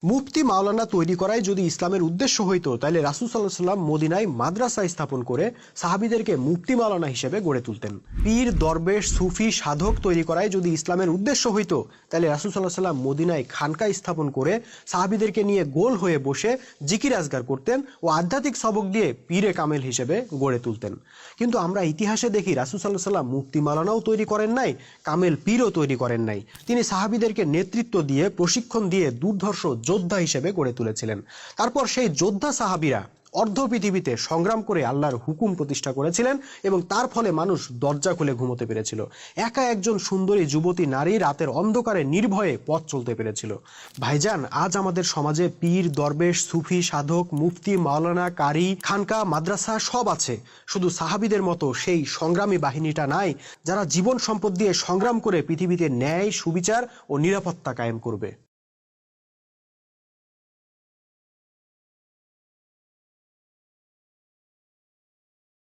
মুফতি মাওলানা তৈরি করাই যদি ইসলামের উদ্দেশ্য হইতো তাহলে রাসূল সাল্লাল্লাহু আলাইহি সাল্লাম মদিনায় মাদ্রাসা স্থাপন করে সাহাবীদেরকে মুফতি মাওলানা হিসেবে গড়ে তুলতেন। পীর, দরবেশ, সুফি, সাধক তৈরি করাই যদি ইসলামের উদ্দেশ্য হইতো তাহলে রাসূল সাল্লাল্লাহু আলাইহি সাল্লাম মদিনায় খানকা স্থাপন করে সাহাবীদেরকে নিয়ে গোল হয়ে বসে জিকির আজগার করতেন ও আধ্যাত্মিক সবক দিয়ে পীরে কামেল হিসেবে গড়ে তুলতেন। কিন্তু আমরা ইতিহাসে দেখি রাসূল সাল্লাল্লাহু আলাইহি সাল্লাম মুফতি মাওলানাও তৈরি করেন নাই, কামেল পীরও তৈরি করেন নাই। তিনি সাহাবীদেরকে নেতৃত্ব দিয়ে, প্রশিক্ষণ দিয়ে দুর্ধর্ষ যোদ্ধা হিসেবে গড়ে তুলেছিলেন। তারপর সেই যোদ্ধা সাহাবীরা অর্ধ পৃথিবীতে সংগ্রাম করে আল্লাহর হুকুম প্রতিষ্ঠা করেছিলেন এবং তার ফলে মানুষ দরজা খুলে ঘুমোতে পেরেছিল। একা একজন সুন্দরী যুবতী নারী রাতের অন্ধকারে নির্ভয়ে পথ চলতে পেরেছিল। ভাইজান, আজ আমাদের সমাজে পীর, দরবেশ, সুফি, সাধক, মুফতি, মাওলানা, কারি, খানকা, মাদ্রাসা সব আছে, শুধু সাহাবীদের মতো সেই সংগ্রামী বাহিনীটা নাই যারা জীবন সম্পদ দিয়ে সংগ্রাম করে পৃথিবীতে ন্যায়, সুবিচার ও নিরাপত্তা কায়েম করবে।